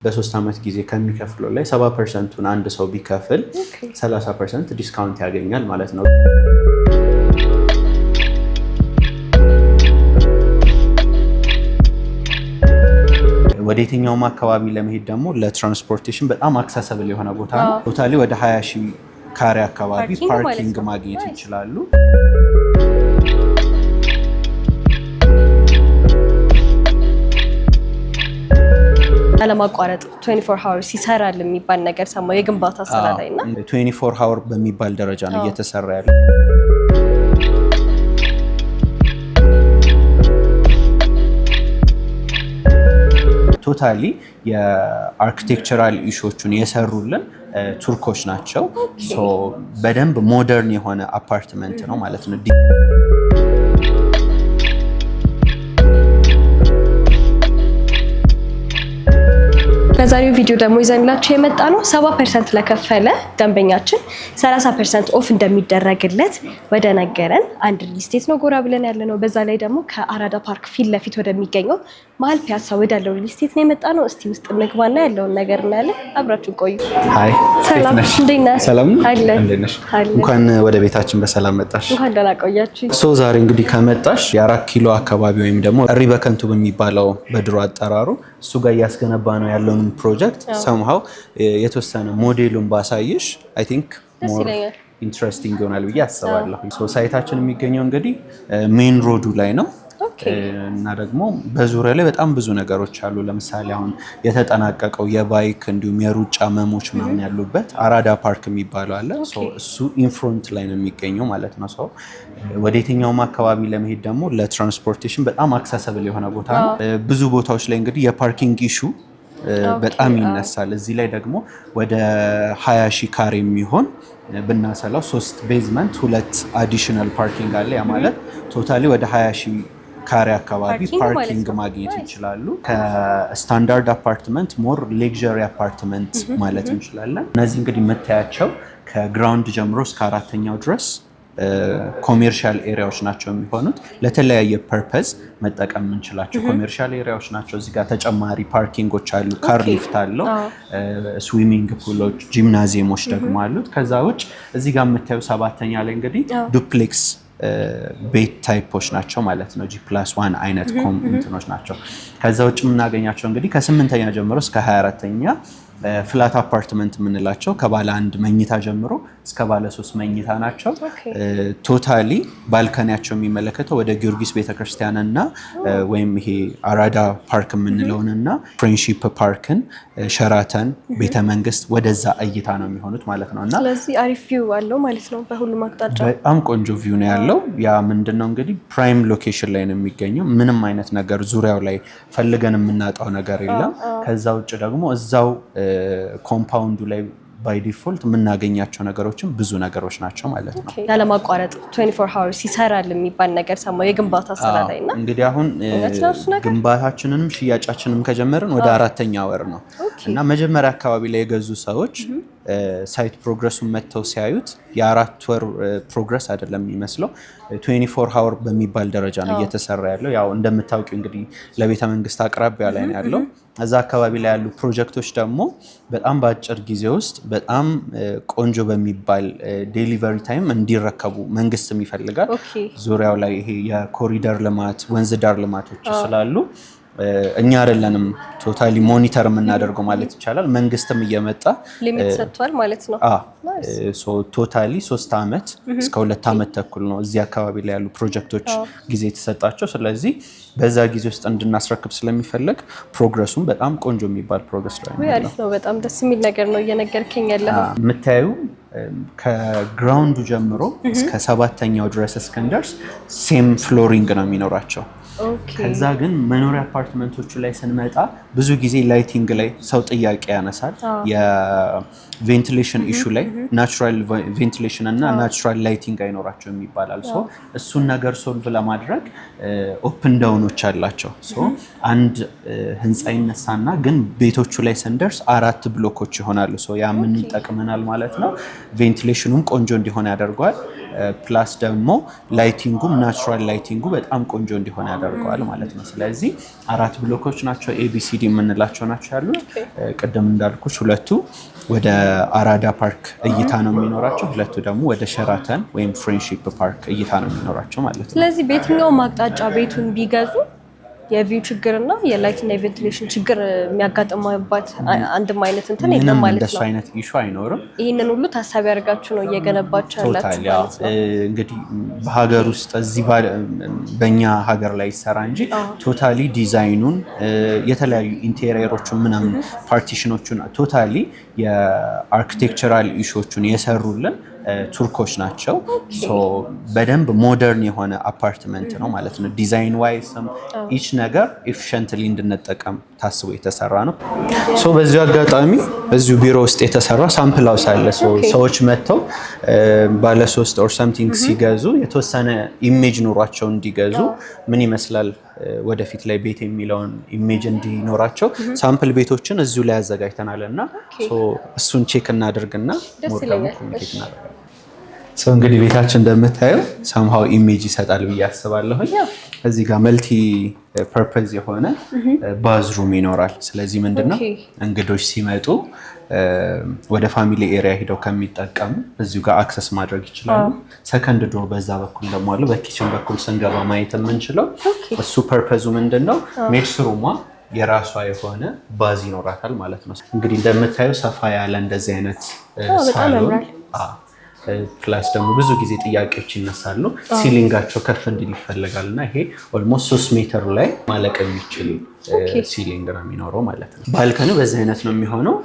በ3 ዓመት ጊዜ ከሚከፍለው ላይ 70%ን አንድ ሰው ቢከፍል 30% ዲስካውንት ያገኛል ማለት ነው። ወደ የትኛውም አካባቢ ለመሄድ ደግሞ ለትራንስፖርቴሽን በጣም አክሰሰብል የሆነ ቦታ ነው። ቶታሊ ወደ 20,000 ካሬ አካባቢ ፓርኪንግ ማግኘት ይችላሉ። አለማቋረጥ 24 hours ይሰራል የሚባል ነገር ሰማሁ የግንባታ ስራ ላይና 24 hour በሚባል ደረጃ ነው እየተሰራ ያለው። ቶታሊ የአርኪቴክቸራል ኢሹዎችን የሰሩልን ቱርኮች ናቸው። ሶ በደንብ ሞደርን የሆነ አፓርትመንት ነው ማለት ነው። በዛሬው ቪዲዮ ደግሞ ይዘንላችሁ የመጣ ነው 70% ለከፈለ ደንበኛችን 30% ኦፍ እንደሚደረግለት ወደ ነገረን አንድ ሪል ስቴት ነው ጎራ ብለን ያለ ነው። በዛ ላይ ደግሞ ከአራዳ ፓርክ ፊት ለፊት ወደሚገኘው መሀል ፒያሳ ወዳለው ሪል ስቴት ነው የመጣ ነው። እስቲ ውስጥ እንግባና ያለውን ነገር እናያለን። አብራችሁ ቆዩ። ሃይ ሰላም፣ እንዴት ነሽ? ሰላም አለ። እንዴት ነሽ? እንኳን ወደ ቤታችን በሰላም መጣሽ። እንኳን ደህና ቆያችሁ። ሶ ዛሬ እንግዲህ ከመጣሽ የ4 ኪሎ አካባቢ ወይም ደግሞ እሪ በከንቱ በሚባለው በድሮ አጠራሩ እሱ ጋር እያስገነባ ነው ያለውን ፕሮጀክት somehow የተወሰነ ሞዴሉን ባሳይሽ I think more interesting ይሆናል ብዬ አስባለሁ። ሶ ሳይታችን የሚገኘው እንግዲህ ሜን ሮዱ ላይ ነው እና ደግሞ በዙሪያ ላይ በጣም ብዙ ነገሮች አሉ። ለምሳሌ አሁን የተጠናቀቀው የባይክ እንዲሁም የሩጫ መሞች ምናምን ያሉበት አራዳ ፓርክ የሚባለው አለ። ሶ እሱ ኢንፍሮንት ላይ ነው የሚገኘው ማለት ነው። ሶ ወደ የትኛውም አካባቢ ለመሄድ ደግሞ ለትራንስፖርቴሽን በጣም አክሰሰብል የሆነ ቦታ ነው። ብዙ ቦታዎች ላይ እንግዲህ የፓርኪንግ ኢሹ በጣም ይነሳል። እዚህ ላይ ደግሞ ወደ 20,000 ካሬ የሚሆን ብናሰላው 3 ቤዝመንት 2 አዲሽናል ፓርኪንግ አለ። ያ ማለት ቶታሊ ወደ 20,000 ካሬ አካባቢ ፓርኪንግ ማግኘት ይችላሉ። ከስታንዳርድ አፓርትመንት ሞር ሌክዠሪ አፓርትመንት ማለት እንችላለን። እነዚህ እንግዲህ የምታያቸው ከግራውንድ ጀምሮ እስከ 4ኛው ድረስ ኮሜርሻል ኤሪያዎች ናቸው የሚሆኑት። ለተለያየ ፐርፐዝ መጠቀም የምንችላቸው ኮሜርሻል ኤሪያዎች ናቸው። እዚህ ጋር ተጨማሪ ፓርኪንጎች አሉ፣ ካር ሊፍት አለው፣ ስዊሚንግ ፑሎች፣ ጂምናዚየሞች ደግሞ አሉት። ከዛ ውጭ እዚህ ጋር የምታዩ 7ኛ ላይ እንግዲህ ዱፕሌክስ ቤት ታይፖች ናቸው ማለት ነው። G+1 አይነት እንትኖች ናቸው። ከዛ ውጭ የምናገኛቸው እንግዲህ ከ8ኛ ጀምሮ እስከ 24ኛ ፍላት አፓርትመንት የምንላቸው ከባለ 1 መኝታ ጀምሮ እስከ ባለ 3 መኝታ ናቸው። ቶታሊ ባልከኒያቸው የሚመለከተው ወደ ጊዮርጊስ ቤተክርስቲያንና ወይም ይሄ አራዳ ፓርክ የምንለውንና ፍሬንድሺፕ ፓርክን፣ ሸራተን፣ ቤተመንግስት ወደዛ እይታ ነው የሚሆኑት ማለት ነው። እና ስለዚህ አሪፍ ቪው አለው ማለት ነው። በሁሉም አቅጣጫ በጣም ቆንጆ ቪው ነው ያለው። ያ ምንድነው እንግዲህ ፕራይም ሎኬሽን ላይ ነው የሚገኘው። ምንም አይነት ነገር ዙሪያው ላይ ፈልገን የምናጣው ነገር የለም። ከዛ ውጭ ደግሞ እዛው ኮምፓውንዱ ላይ ባይ ዲፎልት የምናገኛቸው ነገሮችን ብዙ ነገሮች ናቸው ማለት ነው። ያለማቋረጥ 24 hours ይሰራል የሚባል ነገር ሰማሁ የግንባታ ስራ ላይና እንግዲህ አሁን ግንባታችንንም ሽያጫችንም ከጀመርን ወደ 4ኛ ወር ነው እና መጀመሪያ አካባቢ ላይ የገዙ ሰዎች ሳይት ፕሮግረሱን መተው ሲያዩት የ4 ወር ፕሮግረስ አይደለም የሚመስለው 24 hour በሚባል ደረጃ ነው እየተሰራ ያለው። ያው እንደምታውቂው እንግዲህ ለቤተ መንግስት አቅራቢያ ላይ ነው ያለው። እዛ አካባቢ ላይ ያሉ ፕሮጀክቶች ደግሞ በጣም በአጭር ጊዜ ውስጥ በጣም ቆንጆ በሚባል ዴሊቨሪ ታይም እንዲረከቡ መንግስትም ይፈልጋል። ዙሪያው ላይ ይሄ የኮሪደር ልማት፣ ወንዝ ዳር ልማቶች ስላሉ እኛ አይደለንም ቶታሊ ሞኒተር የምናደርገው ማለት ይቻላል። መንግስትም እየመጣ ሊሚት ሰጥቷል ማለት ነው። ሶ ቶታሊ 3 ዓመት እስከ 2 ዓመት ተኩል ነው እዚህ አካባቢ ላይ ያሉ ፕሮጀክቶች ጊዜ የተሰጣቸው። ስለዚህ በዛ ጊዜ ውስጥ እንድናስረክብ ስለሚፈልግ ፕሮግረሱም በጣም ቆንጆ የሚባል ፕሮግረስ ላይ ነው። አሪፍ ነው። በጣም ደስ የሚል ነገር ነው እየነገርከኝ ያለው። የምታዩ ከግራውንዱ ጀምሮ እስከ 7ኛው ድረስ እስከንደርስ ሴም ፍሎሪንግ ነው የሚኖራቸው። ከዛ ግን መኖሪያ አፓርትመንቶቹ ላይ ስንመጣ ብዙ ጊዜ ላይቲንግ ላይ ሰው ጥያቄ ያነሳል። የቬንቲሌሽን ኢሹ ላይ ናቹራል ቬንቲሌሽን እና ናቹራል ላይቲንግ አይኖራቸውም ይባላል። ሶ እሱን ነገር ሶልቭ ለማድረግ ኦፕን ዳውኖች አላቸው። ሶ አንድ ህንፃ ይነሳና ግን ቤቶቹ ላይ ስንደርስ 4 ብሎኮች ይሆናሉ። ሶ ያ ምን ይጠቅመናል ማለት ነው? ቬንቲሌሽኑም ቆንጆ እንዲሆን ያደርገዋል። ፕላስ ደግሞ ላይቲንጉም ናቹራል ላይቲንጉ በጣም ቆንጆ እንዲሆን ያደርገዋል ማለት ነው። ስለዚህ 4 ብሎኮች ናቸው ኤቢሲዲ የምንላቸው ናቸው ያሉት። ቅድም እንዳልኩሽ ሁለቱ ወደ አራዳ ፓርክ እይታ ነው የሚኖራቸው፣ ሁለቱ ደግሞ ወደ ሸራተን ወይም ፍሬንድሺፕ ፓርክ እይታ ነው የሚኖራቸው ማለት ነው። ስለዚህ በየትኛውም አቅጣጫ ቤቱን ቢገዙ የቪው ችግርና የላይትና የቬንቲሌሽን ችግር የሚያጋጥማባት አንድም አይነት እንትን የለም ማለት ነው። እንደሱ አይነት ኢሹ አይኖርም። ይህንን ሁሉ ታሳቢ አድርጋችሁ ነው እየገነባችሁ ያላችሁ ማለት ነው። እንግዲህ በሀገር ውስጥ እዚህ በእኛ ሀገር ላይ ይሰራ እንጂ ቶታሊ ዲዛይኑን የተለያዩ ኢንቴሪየሮቹን ምናምን ፓርቲሽኖቹን ቶታሊ የአርኪቴክቸራል ኢሹዎቹን የሰሩልን ቱርኮች ናቸው። በደንብ ሞደርን የሆነ አፓርትመንት ነው ማለት ነው። ዲዛይን ዋይስም ኢች ነገር ኤፊሽንትሊ እንድንጠቀም ታስቦ የተሰራ ነው። በዚሁ አጋጣሚ እዚሁ ቢሮ ውስጥ የተሰራ ሳምፕል ሃውስ አለ። ሰዎች መጥተው ባለ 3 ኦር ሰምቲንግ ሲገዙ የተወሰነ ኢሜጅ ኑሯቸው እንዲገዙ ምን ይመስላል ወደፊት ላይ ቤት የሚለውን ኢሜጅ እንዲኖራቸው ሳምፕል ቤቶችን እዚሁ ላይ አዘጋጅተናል እና እሱን ቼክ እናደርግና ሞር ደግሞ ኮሚኒኬት እናደርጋለን። እንግዲህ ቤታችን እንደምታየው ሳምሃው ኢሜጅ ይሰጣል ብዬ አስባለሁኝ። እዚህ ጋር መልቲ ፐርፐዝ የሆነ ባዝሩም ይኖራል። ስለዚህ ምንድነው እንግዶች ሲመጡ ወደ ፋሚሊ ኤሪያ ሄደው ከሚጠቀሙ እዚሁ ጋር አክሰስ ማድረግ ይችላሉ። ሰከንድ ዶር በዛ በኩል ደግሞ አለ። በኪችን በኩል ስንገባ ማየት የምንችለው እሱ ፐርፐዙ ምንድነው ሜድስ ሩሟ የራሷ የሆነ ባዝ ይኖራታል ማለት ነው። እንግዲህ እንደምታየው ሰፋ ያለ እንደዚህ አይነት ሳሎን ፕላስ ደግሞ ብዙ ጊዜ ጥያቄዎች ይነሳሉ። ሲሊንጋቸው ከፍ እንዲል ይፈልጋል እና ይሄ ኦልሞስት 3 ሜትር ላይ ማለቅ የሚችል ሲሊንግ ነው የሚኖረው ማለት ነው። ባልከኒው በዚህ አይነት ነው የሚሆነው።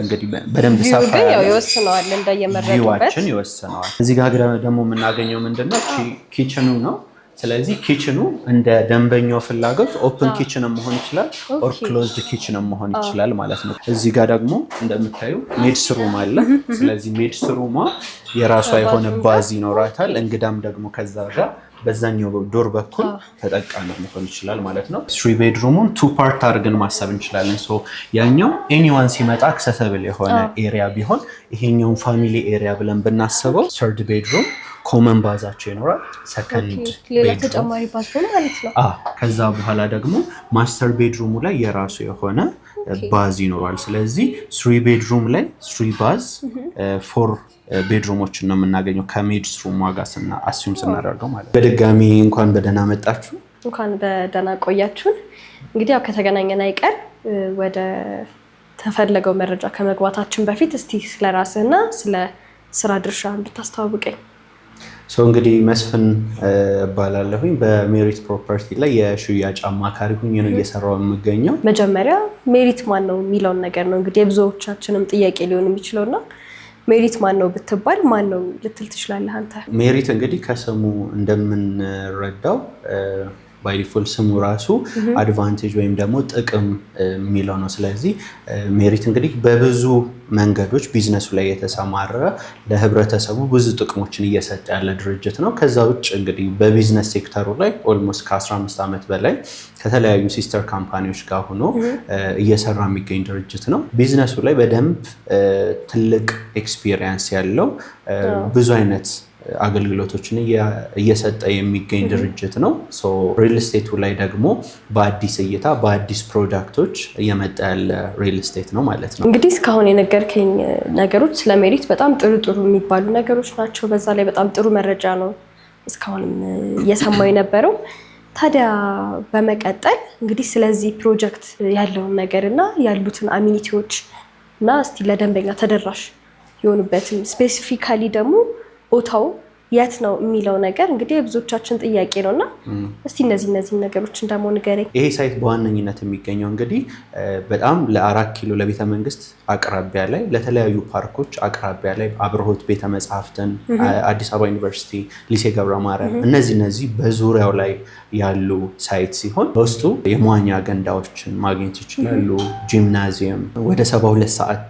እንግዲህ በደንብ ሰፋ ያለ ይወስነዋል፣ እንደየመረጡበት ይወስነዋል። እዚህ ጋር ደግሞ የምናገኘው ምንድነው ኪችኑ ነው። ስለዚህ ኪችኑ እንደ ደንበኛው ፍላጎት ኦፕን ኪችን መሆን ይችላል ኦር ክሎዝድ ኪችን መሆን ይችላል ማለት ነው። እዚህ ጋር ደግሞ እንደምታዩ ሜድስ ሩም አለ። ስለዚህ ሜድስ ሩሟ የራሷ የሆነ ባዝ ይኖራታል። እንግዳም ደግሞ ከዛ ጋር በዛኛው ዶር በኩል ተጠቃሚ መሆን ይችላል ማለት ነው። 3 ቤድሩሙን 2 ፓርት አድርገን ማሰብ እንችላለን። ያኛው ኤኒዋን ሲመጣ አክሰሰብል የሆነ ኤሪያ ቢሆን ይሄኛውን ፋሚሊ ኤሪያ ብለን ብናስበው 3 ቤድሩም ኮመን ባዛቸው ይኖራል። ሰከንድ ተጨማሪ ባዝሩም ማለት ነው። ከዛ በኋላ ደግሞ ማስተር ቤድሩሙ ላይ የራሱ የሆነ ባዝ ይኖራል። ስለዚህ 3 ቤድሩም ላይ 3 ባዝ 4 ቤድሩሞችን ነው የምናገኘው ከሜድስ ሩም ዋጋ አስዩም ስናደርገው ማለት ነው። በድጋሚ እንኳን በደህና መጣችሁ፣ እንኳን በደህና ቆያችሁን። እንግዲህ ያው ከተገናኘን አይቀር ወደ ተፈለገው መረጃ ከመግባታችን በፊት እስቲ ስለራስህና ስለ ስራ ድርሻ እንድታስተዋውቀኝ። እንግዲህ መስፍን እባላለሁኝ። በሜሪት ፕሮፐርቲ ላይ የሽያጭ አማካሪ ሆኜ ነው እየሰራው የምገኘው። መጀመሪያ ሜሪት ማን ነው የሚለውን ነገር ነው እንግዲህ የብዙዎቻችንም ጥያቄ ሊሆን የሚችለውና ሜሪት ማን ነው ብትባል ማን ነው ልትል ትችላለህ አንተ? ሜሪት እንግዲህ ከስሙ እንደምንረዳው ባይ ዲፎልት ስሙ ራሱ አድቫንቴጅ ወይም ደግሞ ጥቅም የሚለው ነው። ስለዚህ ሜሪት እንግዲህ በብዙ መንገዶች ቢዝነሱ ላይ የተሰማረ ለህብረተሰቡ ብዙ ጥቅሞችን እየሰጠ ያለ ድርጅት ነው። ከዛ ውጭ እንግዲህ በቢዝነስ ሴክተሩ ላይ ኦልሞስት ከ15 ዓመት በላይ ከተለያዩ ሲስተር ካምፓኒዎች ጋር ሆኖ እየሰራ የሚገኝ ድርጅት ነው። ቢዝነሱ ላይ በደንብ ትልቅ ኤክስፒሪየንስ ያለው ብዙ አይነት አገልግሎቶችን እየሰጠ የሚገኝ ድርጅት ነው። ሪል ስቴቱ ላይ ደግሞ በአዲስ እይታ በአዲስ ፕሮዳክቶች እየመጣ ያለ ሪል ስቴት ነው ማለት ነው። እንግዲህ እስካሁን የነገርከኝ ነገሮች ስለ ሜሪት በጣም ጥሩ የሚባሉ ነገሮች ናቸው። በዛ ላይ በጣም ጥሩ መረጃ ነው እስካሁንም እየሰማሁ የነበረው። ታዲያ በመቀጠል እንግዲህ ስለዚህ ፕሮጀክት ያለውን ነገር እና ያሉትን አሚኒቲዎች እና እስቲ ለደንበኛ ተደራሽ የሆኑበትን ስፔሲፊካሊ ደግሞ ቦታው የት ነው የሚለው ነገር እንግዲህ የብዙዎቻችን ጥያቄ ነውና እስቲ እነዚህ ነገሮች ደግሞ ንገረኝ። ይሄ ሳይት በዋነኝነት የሚገኘው እንግዲህ በጣም ለ4 ኪሎ ለቤተ መንግስት አቅራቢያ ላይ ለተለያዩ ፓርኮች አቅራቢያ ላይ አብርሆት ቤተ መጻሕፍትን፣ አዲስ አበባ ዩኒቨርሲቲ፣ ሊሴ ገብረ ማርያም እነዚህ በዙሪያው ላይ ያሉ ሳይት ሲሆን በውስጡ የመዋኛ ገንዳዎችን ማግኘት ይችላሉ። ጂምናዚየም ወደ 72 ሰዓት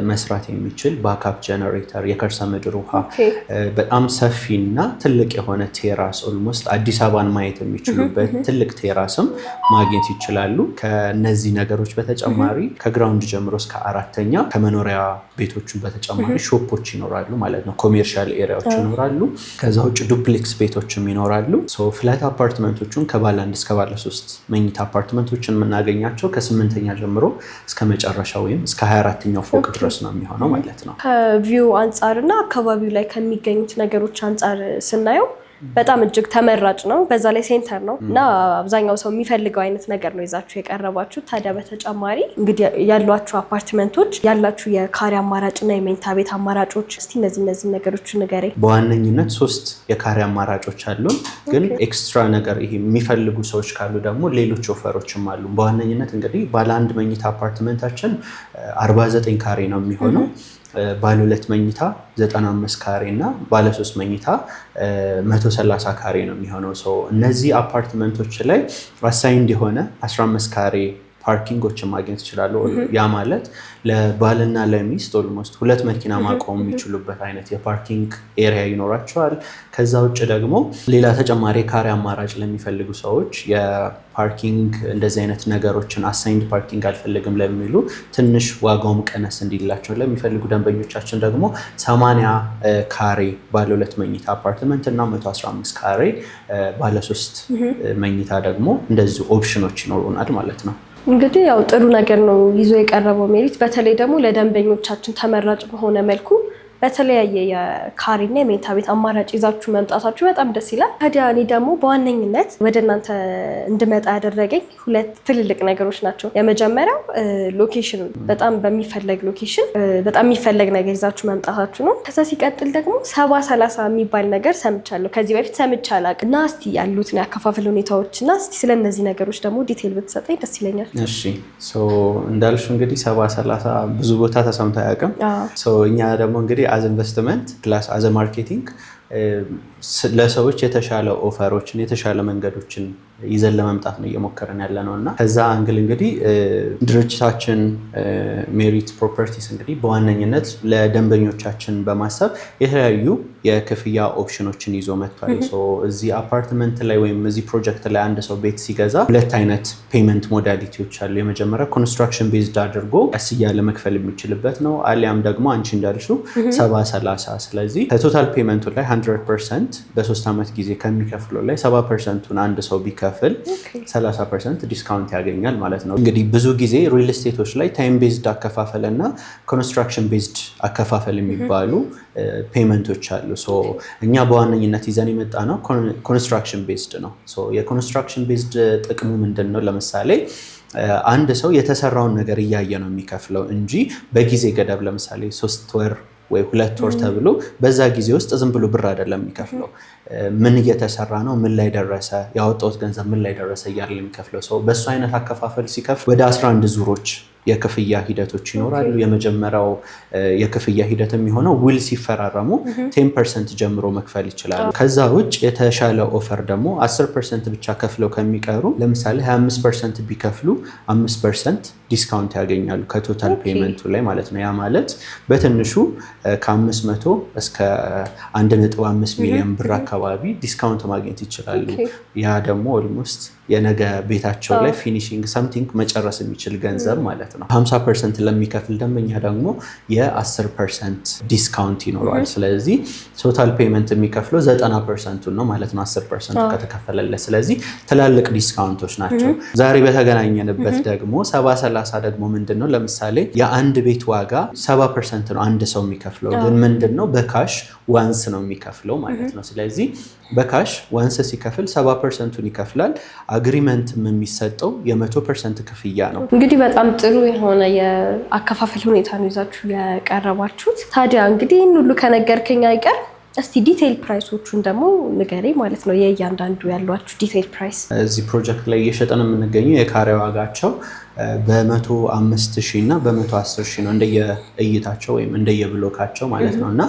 መስራት የሚችል ባካፕ ጀነሬተር፣ የከርሰ ምድር ውሃ፣ በጣም ሰፊና ትልቅ የሆነ ቴራስ ኦልሞስት አዲስ አበባን ማየት የሚችሉበት ትልቅ ቴራስም ማግኘት ይችላሉ። ከነዚህ ነገሮች በተጨማሪ ከግራውንድ ጀምሮ እስከ 4ኛ ከመኖሪያ ቤቶቹ በተጨማሪ ሾፖች ይኖራሉ ማለት ነው። ኮሜርሻል ኤሪያዎች ይኖራሉ። ከዛ ውጭ ዱፕሌክስ ቤቶችም ይኖራሉ። ፍላት አፓርትመንቶቹን ከባለ 1 እስከ ባለ 3 መኝታ አፓርትመንቶችን የምናገኛቸው ከ8ኛ ጀምሮ እስከ መጨረሻ ወይም እስከ 24ኛው ፎቅ ድረስ ነው የሚሆነው ማለት ነው። ከቪው አንጻርና አካባቢው ላይ ከሚገኙት ነገሮች አንጻር ስናየው በጣም እጅግ ተመራጭ ነው። በዛ ላይ ሴንተር ነው እና አብዛኛው ሰው የሚፈልገው አይነት ነገር ነው ይዛችሁ የቀረባችሁ። ታዲያ በተጨማሪ እንግዲህ ያሏችሁ አፓርትመንቶች ያላችሁ የካሬ አማራጭና የመኝታ ቤት አማራጮች እስቲ እነዚህ ነገሮች ንገረኝ። በዋነኝነት 3 የካሬ አማራጮች አሉን። ግን ኤክስትራ ነገር ይሄ የሚፈልጉ ሰዎች ካሉ ደግሞ ሌሎች ኦፈሮችም አሉ። በዋነኝነት እንግዲህ ባለ 1 መኝታ አፓርትመንታችን 49 ካሬ ነው የሚሆነው። ባለ 2 መኝታ 95 ካሬ እና ባለ 3 መኝታ 130 ካሬ ነው የሚሆነው። እነዚህ አፓርትመንቶች ላይ አሳይንድ የሆነ 15 ካሬ ፓርኪንጎችን ማግኘት ይችላሉ። ያ ማለት ለባልና ለሚስት ኦልሞስት 2 መኪና ማቆም የሚችሉበት አይነት የፓርኪንግ ኤሪያ ይኖራቸዋል። ከዛ ውጭ ደግሞ ሌላ ተጨማሪ ካሬ አማራጭ ለሚፈልጉ ሰዎች የፓርኪንግ እንደዚህ አይነት ነገሮችን አሳይንድ ፓርኪንግ አልፈልግም ለሚሉ ትንሽ ዋጋውም ቀነስ እንዲላቸው ለሚፈልጉ ደንበኞቻችን ደግሞ 80 ካሬ ባለ 2 መኝታ አፓርትመንት እና 115 ካሬ ባለ 3 መኝታ ደግሞ እንደዚህ ኦፕሽኖች ይኖሩናል ማለት ነው። እንግዲህ ያው ጥሩ ነገር ነው ይዞ የቀረበው ሜሪት። በተለይ ደግሞ ለደንበኞቻችን ተመራጭ በሆነ መልኩ በተለያየ የካሬና የመኝታ ቤት አማራጭ ይዛችሁ መምጣታችሁ በጣም ደስ ይላል። ታዲያ እኔ ደግሞ በዋነኝነት ወደ እናንተ እንድመጣ ያደረገኝ 2 ትልልቅ ነገሮች ናቸው። የመጀመሪያው ሎኬሽኑ በጣም በሚፈለግ ሎኬሽን በጣም የሚፈለግ ነገር ይዛችሁ መምጣታችሁ ነው። ከዛ ሲቀጥል ደግሞ 70/30 የሚባል ነገር ሰምቻለሁ። ከዚህ በፊት ሰምቼ አላውቅም እና እስቲ ያሉትን ያከፋፈል ሁኔታዎች እና እስቲ ስለነዚህ ነገሮች ደግሞ ዲቴል ብትሰጠኝ ደስ ይለኛል። እሺ እንዳልሽ እንግዲህ 70/30 ብዙ ቦታ ተሰምቶ አያውቅም። እኛ ደግሞ እንግዲህ አዝ ኢንቨስትመንት ፕላስ አዝ ማርኬቲንግ ለሰዎች የተሻለ ኦፈሮችን የተሻለ መንገዶችን ይዘን ለመምጣት ነው እየሞከረን ያለ ነው እና ከዛ አንግል እንግዲህ ድርጅታችን ሜሪት ፕሮፐርቲስ እንግዲህ በዋነኝነት ለደንበኞቻችን በማሰብ የተለያዩ የክፍያ ኦፕሽኖችን ይዞ መጥቷል። እዚህ አፓርትመንት ላይ ወይም እዚህ ፕሮጀክት ላይ አንድ ሰው ቤት ሲገዛ 2 አይነት ፔመንት ሞዳሊቲዎች አሉ። የመጀመሪያ ኮንስትራክሽን ቤዝድ አድርጎ ቀስ እያለ መክፈል የሚችልበት ነው። አሊያም ደግሞ አንቺ እንዳልሽው 70/30 ስለዚህ ከቶታል ፔመንቱ ላይ 100% በ3 ዓመት ጊዜ ከሚከፍለው ላይ 70%ን አንድ ሰው ቢከፍል 30% ዲስካውንት ያገኛል ማለት ነው። እንግዲህ ብዙ ጊዜ ሪል ስቴቶች ላይ ታይም ቤዝድ አከፋፈል እና ኮንስትራክሽን ቤዝድ አከፋፈል የሚባሉ ፔመንቶች አሉ። እኛ በዋነኝነት ይዘን የመጣ ነው ኮንስትራክሽን ቤዝድ ነው። የኮንስትራክሽን ቤዝድ ጥቅሙ ምንድን ነው? ለምሳሌ አንድ ሰው የተሰራውን ነገር እያየ ነው የሚከፍለው እንጂ በጊዜ ገደብ ለምሳሌ 3 ወር ወይ 2 ወር ተብሎ በዛ ጊዜ ውስጥ ዝም ብሎ ብር አይደለም የሚከፍለው። ምን እየተሰራ ነው፣ ምን ላይ ደረሰ፣ ያወጣሁት ገንዘብ ምን ላይ ደረሰ እያለ የሚከፍለው ሰው በሱ አይነት አከፋፈል ሲከፍል ወደ 11 ዙሮች የክፍያ ሂደቶች ይኖራሉ። የመጀመሪያው የክፍያ ሂደት የሚሆነው ውል ሲፈራረሙ 10% ጀምሮ መክፈል ይችላሉ። ከዛ ውጭ የተሻለ ኦፈር ደግሞ 10% ብቻ ከፍለው ከሚቀሩ ለምሳሌ 25% ቢከፍሉ 5% ዲስካውንት ያገኛሉ ከቶታል ፔመንቱ ላይ ማለት ነው። ያ ማለት በትንሹ ከ500 እስከ 1.5 ሚሊዮን ብር አካባቢ ዲስካውንት ማግኘት ይችላሉ። ያ ደግሞ ኦልሞስት የነገ ቤታቸው ላይ ፊኒሺንግ ሰምቲንግ መጨረስ የሚችል ገንዘብ ማለት ነው። 50% ለሚከፍል ደንበኛ ደግሞ የ10% ዲስካውንት ይኖረዋል። ስለዚህ ቶታል ፔመንት የሚከፍለው 90% ነው ማለት ነው 10% ከተከፈለለት። ስለዚህ ትላልቅ ዲስካውንቶች ናቸው። ዛሬ በተገናኘንበት ደግሞ 70/30 ደግሞ ምንድነው? ለምሳሌ የአንድ ቤት ዋጋ 70% ነው አንድ ሰው የሚከፍለው፣ ግን ምንድነው በካሽ ዋንስ ነው የሚከፍለው ማለት ነው። ስለዚህ በካሽ ዋንስ ሲከፍል 70%ን ይከፍላል። አግሪመንትም የሚሰጠው የ100% ክፍያ ነው። እንግዲህ በጣም ጥሩ የሆነ የአከፋፈል ሁኔታ ነው ይዛችሁ ያቀረባችሁት። ታዲያ እንግዲህ ይህን ሁሉ ከነገርከኝ አይቀር እስቲ ዲቴይል ፕራይሶቹን ደግሞ ንገረኝ ማለት ነው። የእያንዳንዱ ያሏችሁ ዲቴይል ፕራይስ። እዚህ ፕሮጀክት ላይ እየሸጠን የምንገኘው የካሬ ዋጋቸው በ105,000 እና በ110,000 ነው እንደየእይታቸው ወይም እንደየብሎካቸው ማለት ነው። እና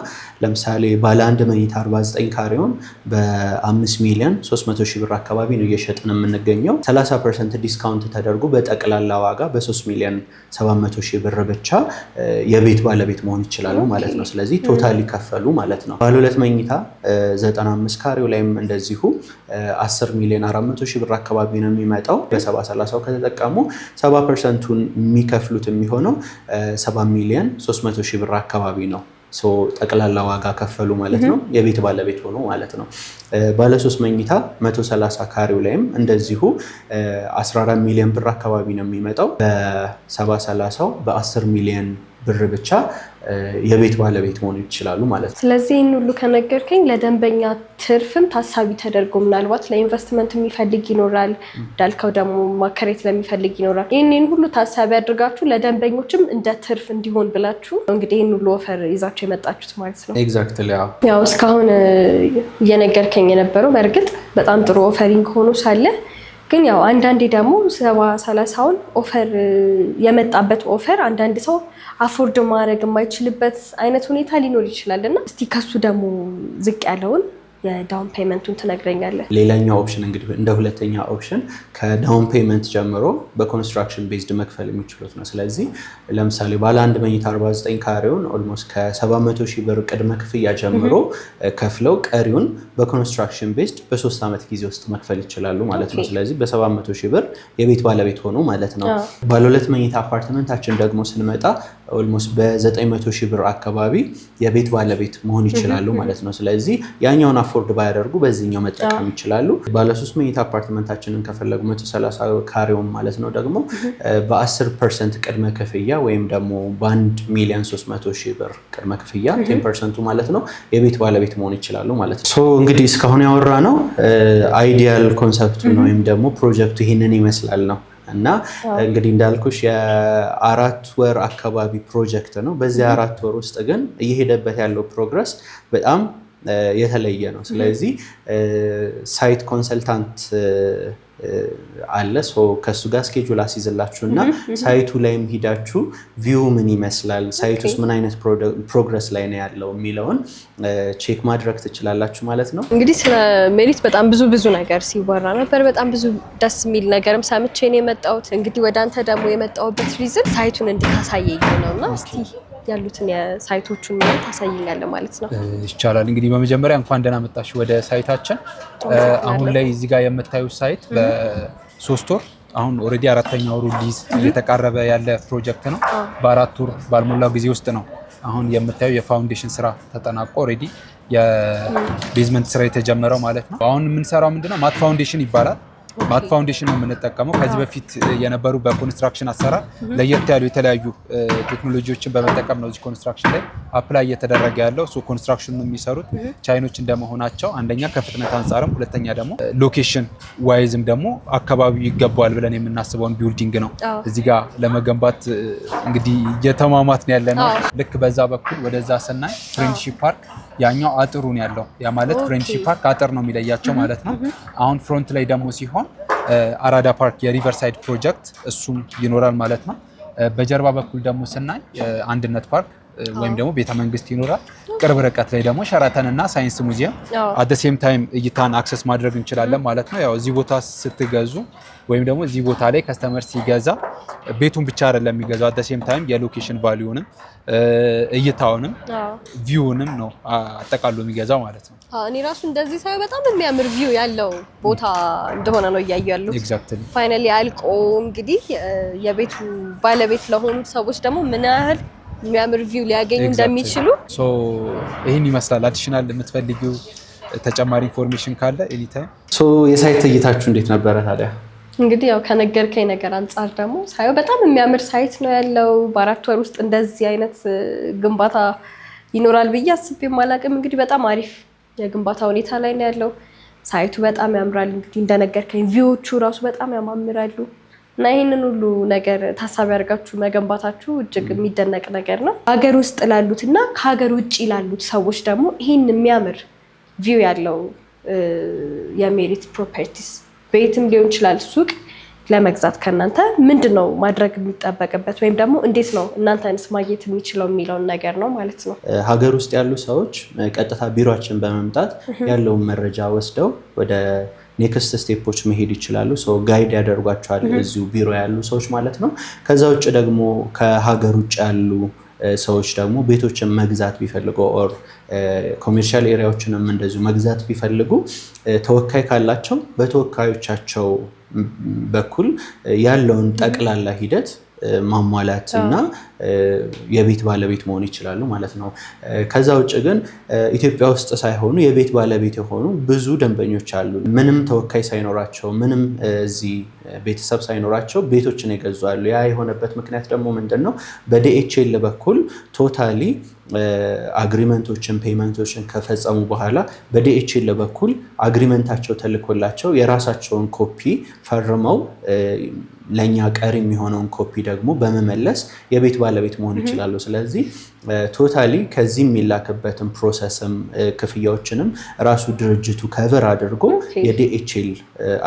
ለምሳሌ ባለ አንድ መኝታ 49 ካሬውን በ5,300,000 ብር አካባቢ ነው እየሸጥን የምንገኘው። 30% ዲስካውንት ተደርጎ በጠቅላላ ዋጋ በ3,700,000 ብር ብቻ የቤት ባለቤት መሆን ይችላሉ ማለት ነው። ስለዚህ ቶታል ይከፈሉ ማለት ነው። ባለ ሁለት መኝታ 95 ካሬው ላይም እንደዚሁ 10,400,000 ብር አካባቢ ነው የሚመጣው። በ70/30 ከተጠቀሙ 70%ቱን የሚከፍሉት የሚሆነው 7,300,000 ብር አካባቢ ነው። ጠቅላላ ዋጋ ከፈሉ ማለት ነው። የቤት ባለቤት ሆኖ ማለት ነው። ባለ 3 መኝታ 130 ካሬው ላይም እንደዚሁ 14 ሚሊዮን ብር አካባቢ ነው የሚመጣው። በ70/30 በ10 ሚሊዮን ብር ብቻ የቤት ባለቤት መሆን ይችላሉ ማለት ነው። ስለዚህ ይህን ሁሉ ከነገርከኝ ለደንበኛ ትርፍም ታሳቢ ተደርጎ ምናልባት ለኢንቨስትመንት የሚፈልግ ይኖራል፣ እንዳልከው ደግሞ ማከሬት ለሚፈልግ ይኖራል። ይህን ሁሉ ታሳቢ አድርጋችሁ ለደንበኞችም እንደ ትርፍ እንዲሆን ብላችሁ እንግዲህ ይህን ሁሉ ኦፈር ይዛችሁ የመጣችሁት ማለት ነው። ኤግዛክትሊ። ያው እስካሁን እየነገርከኝ የነበረው በእርግጥ በጣም ጥሩ ኦፈሪንግ ሆኖ ሳለ ግን ያው አንዳንዴ ደግሞ 70/30ውን ኦፈር የመጣበት ኦፈር አንዳንድ ሰው አፎርድ ማድረግ የማይችልበት አይነት ሁኔታ ሊኖር ይችላል እና እስቲ ከሱ ደግሞ ዝቅ ያለውን የዳውን ፔመንቱን ትነግረኛለህ? ሌላኛው ኦፕሽን እንግዲህ እንደ ሁለተኛ ኦፕሽን ከዳውን ፔመንት ጀምሮ በኮንስትራክሽን ቤዝድ መክፈል የሚችሉት ነው። ስለዚህ ለምሳሌ ባለ አንድ መኝታ 49 ካሬውን ኦልሞስት ከ700,000 ብር ቅድመ ክፍያ ጀምሮ ከፍለው ቀሪውን በኮንስትራክሽን ቤዝድ በ3 ዓመት ጊዜ ውስጥ መክፈል ይችላሉ ማለት ነው። ስለዚህ በ700,000 ብር የቤት ባለቤት ሆኖ ማለት ነው። ባለ ሁለት መኝታ አፓርትመንታችን ደግሞ ስንመጣ ኦልሞስት በ900,000 ብር አካባቢ የቤት ባለቤት መሆን ይችላሉ ማለት ነው። ስለዚህ ያኛውን አፎርድ ባያደርጉ በዚህኛው መጠቀም ይችላሉ። ባለ 3 መኝታ አፓርትመንታችንን ከፈለጉ 130 ካሬውን ማለት ነው ደግሞ በ10% ቅድመ ክፍያ ወይም ደግሞ በ1,300,000 ብር ቅድመ ክፍያ 10%ቱ ማለት ነው የቤት ባለቤት መሆን ይችላሉ ማለት ነው። እንግዲህ እስካሁን ያወራ ነው አይዲያል ኮንሰፕቱ ነው ወይም ደግሞ ፕሮጀክቱ ይህንን ይመስላል ነው። እና እንግዲህ እንዳልኩሽ የ4 ወር አካባቢ ፕሮጀክት ነው። በዚህ 4 ወር ውስጥ ግን እየሄደበት ያለው ፕሮግረስ በጣም የተለየ ነው። ስለዚህ ሳይት ኮንሰልታንት አለ። ከሱ ጋር ስኬጁል አስይዝላችሁ እና ሳይቱ ላይም ሂዳችሁ ቪው ምን ይመስላል፣ ሳይቱ ውስጥ ምን አይነት ፕሮግረስ ላይ ነው ያለው የሚለውን ቼክ ማድረግ ትችላላችሁ ማለት ነው። እንግዲህ ስለ ሜሪት በጣም ብዙ ነገር ሲወራ ነበር። በጣም ብዙ ደስ የሚል ነገርም ሰምቼ ነው የመጣሁት። እንግዲህ ወደ አንተ ደግሞ የመጣሁበት ሪዝን ሳይቱን እንድታሳየኝ ነውና እስቲ ያሉትን የሳይቶቹን ማለት ታሳየኛለህ ማለት ነው? ይቻላል። እንግዲህ በመጀመሪያ እንኳን ደህና መጣሽ ወደ ሳይታችን። አሁን ላይ እዚህ ጋር የምታዩት ሳይት በ3 ወር አሁን ኦልሬዲ 4ኛ ወሩ ሊዝ እየተቃረበ ያለ ፕሮጀክት ነው። በ4 ወር ባልሞላው ጊዜ ውስጥ ነው አሁን የምታዩ የፋውንዴሽን ስራ ተጠናቆ ኦልሬዲ የቤዝመንት ስራ የተጀመረው ማለት ነው። አሁን የምንሰራው ምንድነው ማት ፋውንዴሽን ይባላል። ማት ፋውንዴሽን ነው የምንጠቀመው። ከዚህ በፊት የነበሩ በኮንስትራክሽን አሰራር ለየት ያሉ የተለያዩ ቴክኖሎጂዎችን በመጠቀም ነው እዚህ ኮንስትራክሽን ላይ አፕላይ እየተደረገ ያለው። ኮንስትራክሽኑ የሚሰሩት ቻይኖች እንደመሆናቸው አንደኛ ከፍጥነት አንጻርም፣ ሁለተኛ ደግሞ ሎኬሽን ዋይዝም ደግሞ አካባቢው ይገባዋል ብለን የምናስበውን ቢልዲንግ ነው እዚህ ጋር ለመገንባት እንግዲህ እየተማማት ነው ያለ ነው። ልክ በዛ በኩል ወደዛ ስናይ ፍሬንድሺፕ ፓርክ ያኛው አጥሩን ያለው ያ ማለት ፍሬንድሺፕ ፓርክ አጥር ነው የሚለያቸው ማለት ነው። አሁን ፍሮንት ላይ ደግሞ ሲሆን አራዳ ፓርክ የሪቨርሳይድ ፕሮጀክት እሱም ይኖራል ማለት ነው። በጀርባ በኩል ደግሞ ስናይ አንድነት ፓርክ ወይም ደግሞ ቤተ መንግስት ይኖራል። ቅርብ ርቀት ላይ ደግሞ ሸራተን እና ሳይንስ ሙዚየም አት ሴም ታይም እይታን አክሰስ ማድረግ እንችላለን ማለት ነው። ያው እዚህ ቦታ ስትገዙ ወይም ደግሞ እዚህ ቦታ ላይ ከስተመር ሲገዛ ቤቱን ብቻ አይደለም የሚገዛው፣ አት ሴም ታይም የሎኬሽን ቫልዩንም እይታውንም ቪውንም ነው አጠቃሎ የሚገዛው ማለት ነው። እኔ ራሱ እንደዚህ ሳይ በጣም የሚያምር ቪው ያለው ቦታ እንደሆነ ነው እያየሁ ያለሁት። ኤግዛክትሊ ፋይናሊ አልቆ እንግዲህ የቤቱ ባለቤት ለሆኑ ሰዎች ደግሞ ምን ያህል የሚያምር ቪው ሊያገኙ እንደሚችሉ ይህን ይመስላል። አዲሽናል የምትፈልጊው ተጨማሪ ኢንፎርሜሽን ካለ ኤኒታይም። የሳይት እይታችሁ እንዴት ነበረ ታዲያ? እንግዲህ ያው ከነገርከኝ ነገር አንጻር ደግሞ ሳየው በጣም የሚያምር ሳይት ነው ያለው። በ4 ወር ውስጥ እንደዚህ አይነት ግንባታ ይኖራል ብዬ አስቤ አላቅም። እንግዲህ በጣም አሪፍ የግንባታ ሁኔታ ላይ ነው ያለው። ሳይቱ በጣም ያምራል። እንግዲህ እንደነገርከኝ ቪዎቹ ራሱ በጣም ያማምራሉ እና ይህንን ሁሉ ነገር ታሳቢ አድርጋችሁ መገንባታችሁ እጅግ የሚደነቅ ነገር ነው። ሀገር ውስጥ ላሉት እና ከሀገር ውጭ ላሉት ሰዎች ደግሞ ይህን የሚያምር ቪው ያለው የሜሪት ፕሮፐርቲስ ቤትም ሊሆን ይችላል፣ ሱቅ ለመግዛት ከእናንተ ምንድነው ማድረግ የሚጠበቅበት ወይም ደግሞ እንዴት ነው እናንተንስ ማግኘት የሚችለው የሚለውን ነገር ነው ማለት ነው። ሀገር ውስጥ ያሉ ሰዎች ቀጥታ ቢሮአችን በመምጣት ያለውን መረጃ ወስደው ወደ ኔክስት ስቴፖች መሄድ ይችላሉ። ጋይድ ያደርጓቸዋል እዚሁ ቢሮ ያሉ ሰዎች ማለት ነው። ከዛ ውጭ ደግሞ ከሀገር ውጭ ያሉ ሰዎች ደግሞ ቤቶችን መግዛት ቢፈልጉ ኦር ኮሜርሻል ኤሪያዎችንም እንደዚሁ መግዛት ቢፈልጉ ተወካይ ካላቸው በተወካዮቻቸው በኩል ያለውን ጠቅላላ ሂደት ማሟላት እና የቤት ባለቤት መሆን ይችላሉ ማለት ነው። ከዛ ውጭ ግን ኢትዮጵያ ውስጥ ሳይሆኑ የቤት ባለቤት የሆኑ ብዙ ደንበኞች አሉ። ምንም ተወካይ ሳይኖራቸው ምንም እዚህ ቤተሰብ ሳይኖራቸው ቤቶችን የገዙ አሉ። ያ የሆነበት ምክንያት ደግሞ ምንድነው? በዲኤችኤል በኩል ቶታሊ አግሪመንቶችን ፔመንቶችን ከፈጸሙ በኋላ በዲኤችኤል በኩል አግሪመንታቸው ተልኮላቸው የራሳቸውን ኮፒ ፈርመው ለኛ ቀሪ የሚሆነውን ኮፒ ደግሞ በመመለስ የቤት ባለቤት መሆን ይችላሉ። ስለዚህ ቶታሊ ከዚህ የሚላክበትን ፕሮሰስም ክፍያዎችንም ራሱ ድርጅቱ ከቨር አድርጎ የዲኤችኤል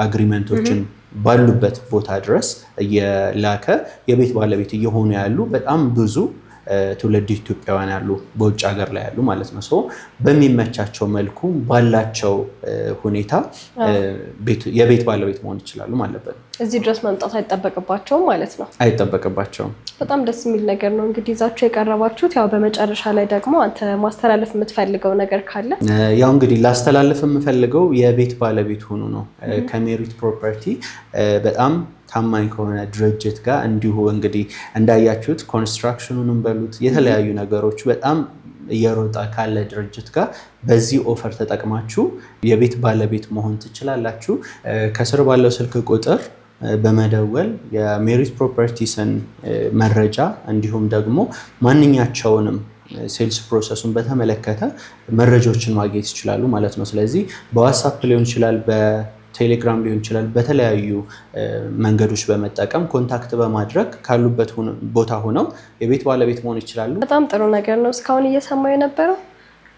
አግሪመንቶችን ባሉበት ቦታ ድረስ እየላከ የቤት ባለቤት እየሆኑ ያሉ በጣም ብዙ ትውልድ ኢትዮጵያውያን ያሉ በውጭ ሀገር ላይ ያሉ ማለት ነው። በሚመቻቸው መልኩ ባላቸው ሁኔታ የቤት ባለቤት መሆን ይችላሉ ማለት ነው። እዚህ ድረስ መምጣት አይጠበቅባቸውም ማለት ነው። አይጠበቅባቸውም። በጣም ደስ የሚል ነገር ነው እንግዲህ ይዛችሁ የቀረባችሁት። ያው በመጨረሻ ላይ ደግሞ አንተ ማስተላለፍ የምትፈልገው ነገር ካለ? ያው እንግዲህ ላስተላለፍ የምፈልገው የቤት ባለቤት ሆኑ ነው። ከሜሪት ፕሮፐርቲ በጣም ታማኝ ከሆነ ድርጅት ጋር እንዲሁ እንግዲህ እንዳያችሁት ኮንስትራክሽኑንም በሉት የተለያዩ ነገሮች በጣም እየሮጣ ካለ ድርጅት ጋር በዚህ ኦፈር ተጠቅማችሁ የቤት ባለቤት መሆን ትችላላችሁ። ከስር ባለው ስልክ ቁጥር በመደወል የሜሪት ፕሮፐርቲስን መረጃ እንዲሁም ደግሞ ማንኛቸውንም ሴልስ ፕሮሰሱን በተመለከተ መረጃዎችን ማግኘት ይችላሉ ማለት ነው። ስለዚህ በዋትስአፕ ሊሆን ይችላል፣ ቴሌግራም ሊሆን ይችላል። በተለያዩ መንገዶች በመጠቀም ኮንታክት በማድረግ ካሉበት ቦታ ሆነው የቤት ባለቤት መሆን ይችላሉ። በጣም ጥሩ ነገር ነው እስካሁን እየሰማሁ የነበረው።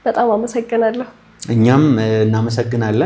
በጣም አመሰግናለሁ። እኛም እናመሰግናለን።